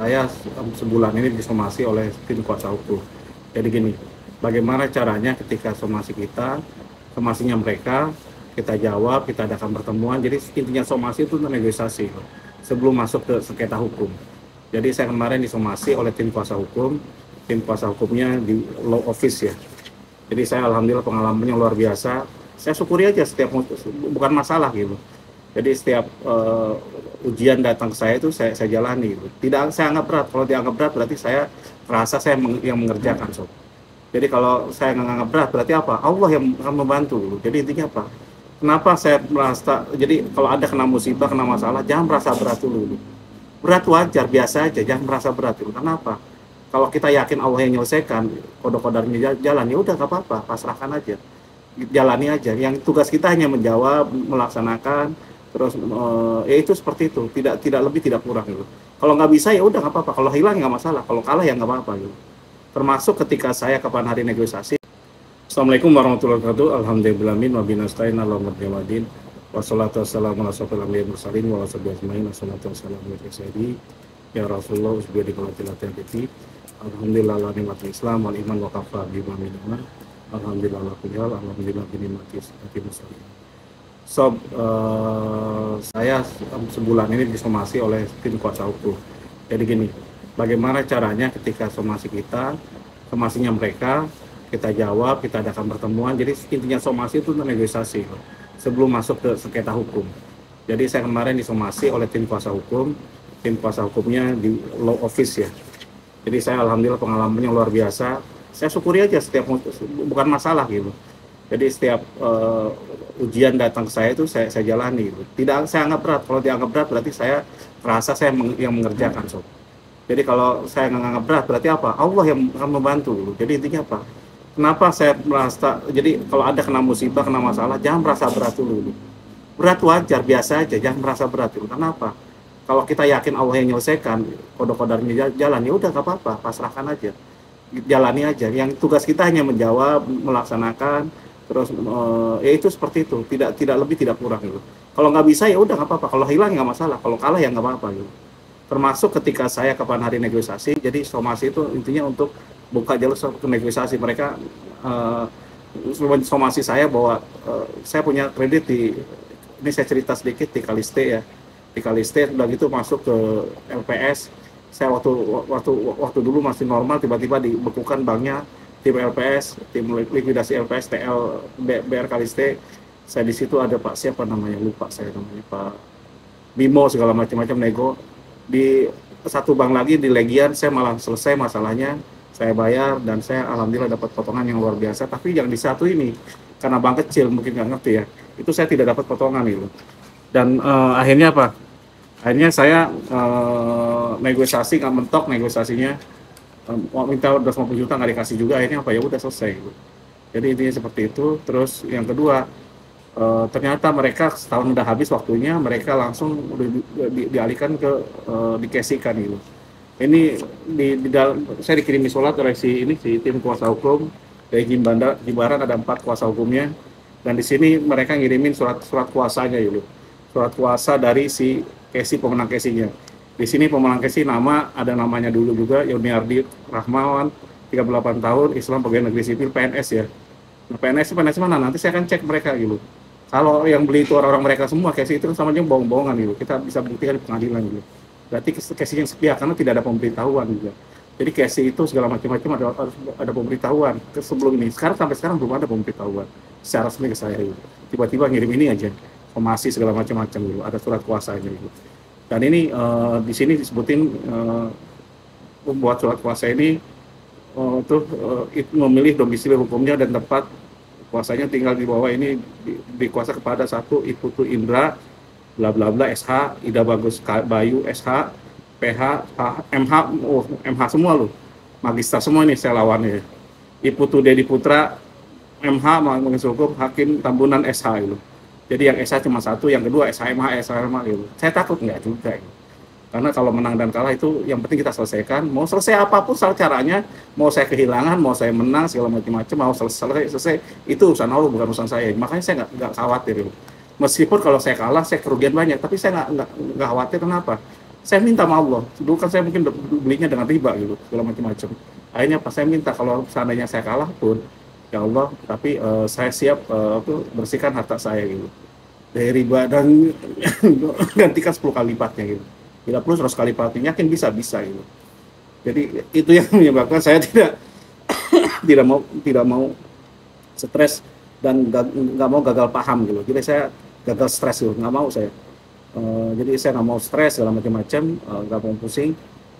Saya sebulan ini disomasi oleh tim kuasa hukum. Jadi gini, bagaimana caranya ketika somasi kita, somasinya mereka, kita jawab, kita adakan pertemuan. Jadi intinya somasi itu negosiasi sebelum masuk ke sengketa hukum. Jadi saya kemarin disomasi oleh tim kuasa hukumnya di law office ya. Jadi saya alhamdulillah pengalamannya luar biasa. Saya syukuri aja setiap bukan masalah gitu. Jadi setiap ujian datang ke saya itu saya jalani gitu. Tidak saya anggap berat. Kalau dianggap berat berarti saya merasa saya yang mengerjakan sob. Jadi kalau saya nggak anggap berat berarti apa? Allah yang akan membantu gitu. Jadi intinya apa? Kenapa saya merasa jadi kalau ada kena musibah, kena masalah, jangan merasa berat dulu. Berat wajar, biasa aja, jangan merasa berat dulu. Kenapa? Kalau kita yakin Allah yang menyelesaikan, kodok-kodoknya jalan, ya udah nggak apa-apa, pasrahkan aja, jalani aja. Yang tugas kita hanya menjawab, melaksanakan, terus ya itu seperti itu, tidak lebih tidak kurang gitu. Kalau nggak bisa ya udah nggak apa-apa, kalau hilang ya nggak masalah, kalau kalah ya nggak apa-apa gitu. Termasuk ketika saya kapan hari negosiasi. Assalamualaikum warahmatullahi wabarakatuh. Alhamdulillahirrahmanirrahim. Wabinastain ala murjamadin. Wassalatu wassalamu ala sofil amliya mursalin. Wa wassabi asma'in. Wassalatu wassalamu ala sayyidi. Ya Rasulullah usbiya di kalatilati abiti. Alhamdulillah ala nikmatul Islam wal iman wa kafa bima minna. Alhamdulillah ala kunyal. Alhamdulillah binikmati sifati muslim. Saya sebulan ini disomasi oleh tim kuasa hukum. Jadi gini, bagaimana caranya ketika somasi kita, somasinya mereka, kita jawab, kita adakan pertemuan. Jadi intinya somasi itu negosiasi sebelum masuk ke sengketa hukum. Jadi saya kemarin disomasi oleh tim kuasa hukumnya di law office ya. Jadi saya alhamdulillah pengalamannya luar biasa. Saya syukuri aja setiap bukan masalah gitu. Jadi setiap ujian datang ke saya itu saya jalani gitu. Tidak saya anggap berat. Kalau dianggap berat berarti saya merasa saya yang mengerjakan sob. Jadi kalau saya nggak anggap berat berarti apa? Allah yang akan membantu gitu. Jadi intinya apa? Kenapa saya merasa jadi kalau ada kena musibah, kena masalah, jangan merasa berat dulu. Berat wajar, biasa aja, jangan merasa berat dulu. Kenapa? Kalau kita yakin Allah yang menyelesaikan, kodok-kodoknya jalan, ya udah nggak apa-apa, pasrahkan aja, jalani aja. Yang tugas kita hanya menjawab, melaksanakan, terus ya itu seperti itu, tidak lebih tidak kurang gitu. Kalau nggak bisa ya udah nggak apa-apa, kalau hilang nggak masalah, kalau kalah ya nggak apa-apa gitu. Termasuk ketika saya kapan hari negosiasi, jadi somasi itu intinya untuk buka jalur ke negosiasi. Mereka uh, somasi saya bahwa saya punya kredit di, ini saya cerita sedikit, di Kaliste ya, di Kaliste udah gitu masuk ke LPS. Saya waktu dulu masih normal, tiba-tiba dibekukan banknya, tim LPS, tim likuidasi LPS TL BR Kaliste. Saya di situ ada Pak siapa namanya, lupa saya namanya, Pak Bimo segala macam-macam nego. Di satu bank lagi di Legian saya malah selesai masalahnya, saya bayar dan saya alhamdulillah dapat potongan yang luar biasa. Tapi yang di satu ini karena bank kecil mungkin nggak ngerti ya, itu saya tidak dapat potongan itu. Dan akhirnya apa? Akhirnya saya negosiasi nggak mentok negosiasinya, minta 250 juta nggak dikasih juga. Akhirnya apa, ya udah selesai gitu. Jadi intinya seperti itu. Terus yang kedua, ternyata mereka setahun udah habis waktunya, mereka langsung udah dialihkan ke dikasihkan gitu. Ini di dalam saya dikirimi surat oleh si tim kuasa hukum dari Jimbaran, ada 4 kuasa hukumnya, dan di sini mereka ngirimin surat kuasanya gitu, surat kuasa dari si Kesi, pemenang Kesinya. Di sini pemenang Kesi ada namanya dulu juga, Yuniardi Rahmawan, 38 tahun, Islam, pegawai negeri sipil, PNS ya. Nah, PNS mana? Nanti saya akan cek mereka gitu. Kalau yang beli itu orang-orang mereka semua, Kesi itu sama aja bohong-bohongan gitu. Kita bisa buktikan di pengadilan gitu. Berarti Kesi yang sepihak karena tidak ada pemberitahuan juga. Jadi Kesi itu segala macam-macam harus ada pemberitahuan ke sebelum ini. Sampai sekarang belum ada pemberitahuan secara resmi ke saya gitu. Tiba-tiba ngirim ini aja, somasi segala macam-macam gitu. Ada surat kuasanya gitu. Dan ini di sini disebutin pembuat surat kuasa ini untuk memilih domisili hukumnya dan tempat kuasanya tinggal di bawah ini dikuasa kepada satu Iputu Indra bla bla bla SH, Ida Bagus Bayu SH, PH, MH, MH semua loh, magister semua ini saya lawannya. Iputu Dedi Putra MH, Majelis Hukum Hakim Tambunan SH gitu. Jadi yang SH cuma satu, yang kedua SHMH gitu. Saya takut nggak juga gitu. Karena kalau menang dan kalah itu yang penting kita selesaikan. Mau selesai apapun salah caranya, mau saya kehilangan, mau saya menang segala macam-macam, mau selesai itu urusan Allah, bukan urusan saya. Makanya saya nggak khawatir. Meskipun kalau saya kalah, saya kerugian banyak, tapi saya nggak khawatir. Kenapa? saya minta sama Allah. Dulu kan saya mungkin belinya dengan riba gitu, segala macam-macam. Akhirnya pas saya minta kalau seandainya saya kalah pun, ya Allah, tapi saya siap bersihkan harta saya gitu dari riba dan gantikan 10 kali lipatnya gitu. Tidak perlu 100 kali lipatnya, yakin bisa gitu. Jadi itu yang menyebabkan saya tidak mau stres dan nggak mau gagal paham gitu. Jadi saya gagal stres gitu, nggak mau saya. Jadi saya nggak mau stres segala macam-macam, nggak mau pusing.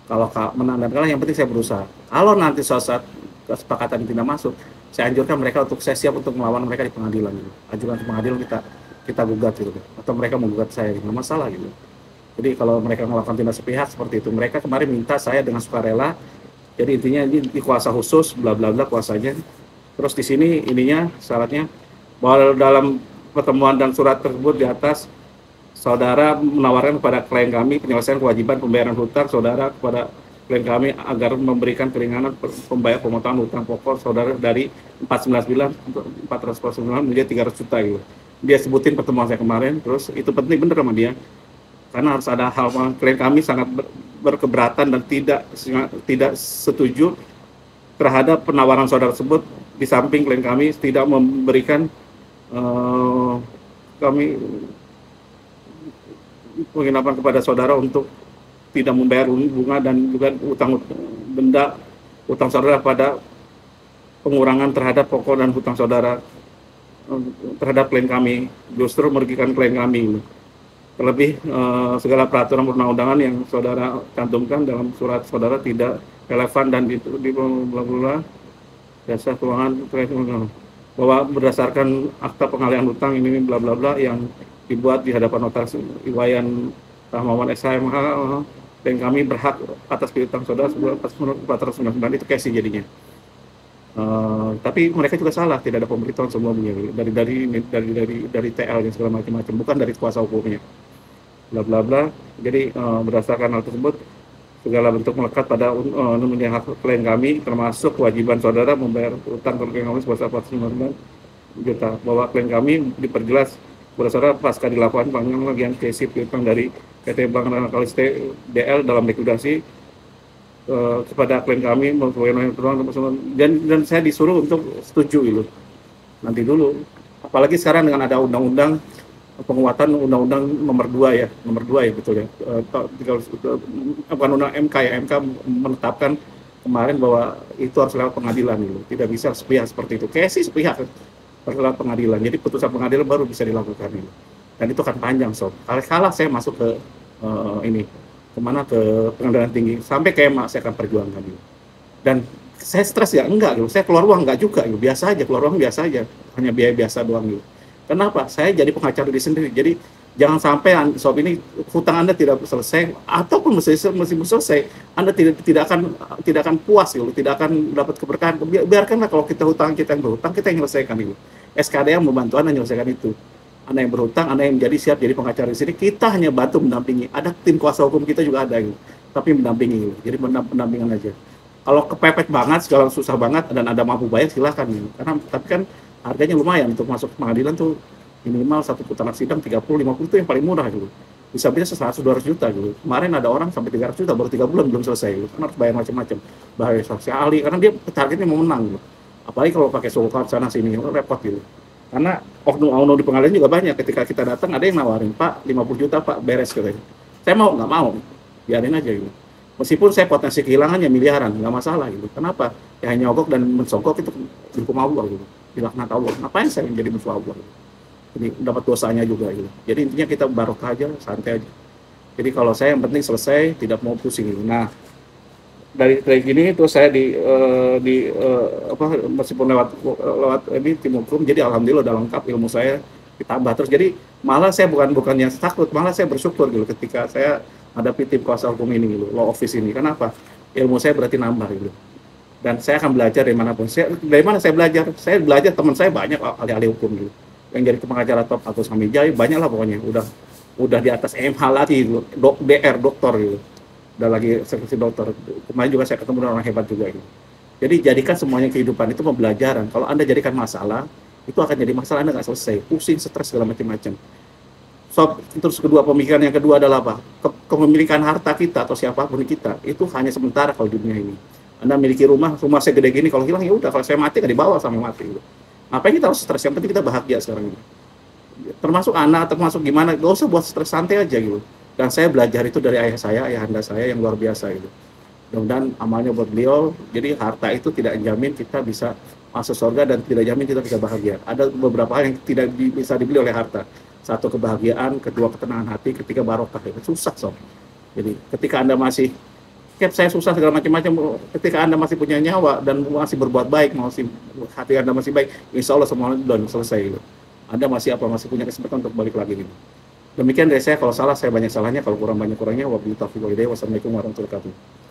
Kalau menang dan kalah, yang penting saya berusaha. Kalau nanti suatu saat kesepakatan tidak masuk, saya anjurkan mereka untuk saya siap untuk melawan mereka di pengadilan. Gitu. Ajukan ke pengadilan, kita gugat gitu. Atau mereka menggugat saya, nggak masalah gitu. Jadi kalau mereka melakukan tindak sepihak seperti itu, mereka kemarin minta saya dengan sukarela. Jadi intinya ini di kuasa khusus, bla bla bla kuasanya. Terus di sini ininya syaratnya bahwa dalam pertemuan dan surat tersebut di atas, saudara menawarkan kepada klien kami penyelesaian kewajiban pembayaran hutang saudara kepada klien kami agar memberikan keringanan pembayar pemotongan hutang pokok saudara dari 499 menjadi 300 juta gitu. Dia sebutin pertemuan saya kemarin, terus itu penting bener sama dia. Karena harus ada hal klien kami sangat berkeberatan dan tidak setuju terhadap penawaran saudara tersebut. Di samping klien kami tidak memberikan kami penginapan kepada saudara untuk tidak membayar bunga dan juga utang saudara pada pengurangan terhadap pokok dan hutang saudara terhadap klien kami, justru merugikan klien kami. Terlebih segala peraturan perundang-undangan yang saudara cantumkan dalam surat saudara tidak relevan dan di jasa keuangan bahwa berdasarkan akta pengalihan hutang ini bla bla bla yang dibuat di hadapan notaris Iwayan Rahmawan SHMH dan kami berhak atas piutang saudara sebesar 499 itu cash jadinya. Tapi mereka juga salah, tidak ada pemberitahuan sebelumnya dari TL dan segala macam-macam, bukan dari kuasa hukumnya. Bla bla bla. Jadi berdasarkan hal tersebut segala bentuk melekat pada hak klien kami termasuk kewajiban saudara membayar utang ke klien kami sebesar 499 juta bahwa klien kami diperjelas kepada saudara pasca dilakukan pengembalian case piutang dari PT Bank Nasional DL dalam likuidasi kepada klien kami dan saya disuruh untuk setuju itu nanti dulu, apalagi sekarang dengan ada undang-undang penguatan undang-undang nomor 2 ya betul ya, bukan undang MK ya, MK menetapkan kemarin bahwa itu harus lewat pengadilan gitu, tidak bisa sepihak seperti itu, kayak sih sepihak harus lewat pengadilan, jadi putusan pengadilan baru bisa dilakukan gitu. Dan itu kan panjang sob, kalah saya masuk ke kemana, ke pengadilan tinggi, sampai KMA saya akan perjuangkan gitu. Dan saya stres ya? Enggak gitu, saya keluar uang enggak juga gitu, biasa aja, keluar uang biasa aja, hanya biaya biasa doang gitu. Kenapa? Saya jadi pengacara diri sendiri. Jadi jangan sampai sob ini hutang Anda tidak selesai ataupun masih selesai, Anda tidak akan puas gitu, tidak akan dapat keberkahan. Biarkanlah kalau kita yang berhutang kita yang menyelesaikan itu. SKD yang membantu Anda menyelesaikan itu. Anda yang berhutang, Anda yang menjadi siap jadi pengacara di sini, kita hanya bantu mendampingi. Ada tim kuasa hukum kita juga ada gitu, tapi mendampingi gitu. Jadi pendampingan aja. Kalau kepepet banget, segala susah banget dan ada mampu bayar silakan gitu. Karena tapi kan harganya lumayan untuk masuk pengadilan tuh minimal satu putaran sidang 30-50 itu yang paling murah gitu. Bisa 100-200 juta gitu. Kemarin ada orang sampai 300 juta baru 3 bulan belum selesai gitu. Karena harus bayar macam-macam. Bahaya saksi ahli karena dia targetnya mau menang gitu. Apalagi kalau pakai sulkat sana sini repot gitu. Karena oknum-oknum di pengadilan juga banyak, ketika kita datang ada yang nawarin, Pak 50 juta Pak beres katanya. Saya nggak mau, biarin aja gitu. Meskipun saya potensi kehilangannya miliaran, nggak masalah gitu. Kenapa? Ya nyogok dan mensogok itu hukum Allah gitu. Dilaknat Allah. Ngapain saya menjadi musuh Allah? Jadi dapat dosanya juga gitu. Jadi intinya kita barokah aja, santai aja. Jadi kalau saya yang penting selesai, tidak mau pusing gitu. Nah, dari gini itu saya meskipun lewat ini tim hukum, jadi alhamdulillah udah lengkap ilmu saya ditambah terus. Jadi malah saya bukan yang takut, malah saya bersyukur gitu ketika saya hadapi tim kuasa hukum ini gitu, law office ini. Kenapa? Ilmu saya berarti nambah gitu. Dan saya akan belajar dari manapun. Dari mana saya belajar? Saya belajar, teman saya banyak ahli-ahli hukum gitu. Yang jadi pengacara top Agus Hamijai banyak lah pokoknya. Udah di atas MH lagi gitu. doktor gitu. Udah lagi seksi dokter. Kemarin juga saya ketemu dengan orang hebat juga gitu. Jadi jadikan semuanya kehidupan itu pembelajaran. Kalau Anda jadikan masalah, itu akan jadi masalah, Anda nggak selesai. Pusing, stres, segala macam-macam. So, terus pemikiran yang kedua adalah apa? kepemilikan harta kita atau siapapun kita itu hanya sementara kalau di dunia ini. Anda miliki rumah segede gini, kalau hilang ya udah, kalau saya mati kan dibawa sama mati gitu. Ngapain kita harus stres? Yang penting kita bahagia sekarang ini. Termasuk anak, termasuk gimana, gak usah buat stres, santai aja gitu. Dan saya belajar itu dari ayah saya, ayahanda saya yang luar biasa gitu. Mudah-mudahan amalnya buat beliau. Jadi harta itu tidak jamin kita bisa masuk surga dan tidak jamin kita bisa bahagia. Ada beberapa hal yang tidak bisa dibeli oleh harta. Satu, kebahagiaan, kedua, ketenangan hati, ketiga, barokah. Itu susah, sob. Jadi ketika Anda masih saya susah segala macam-macam, ketika Anda masih punya nyawa dan masih berbuat baik, masih hati Anda masih baik, insya Allah semuanya sudah selesai gitu. Anda masih punya kesempatan untuk balik lagi gitu. Demikian dari saya, kalau salah saya banyak salahnya, kalau kurang banyak kurangnya. Wabillahi taufiq wal hidayah. Wassalamualaikum warahmatullahi wabarakatuh.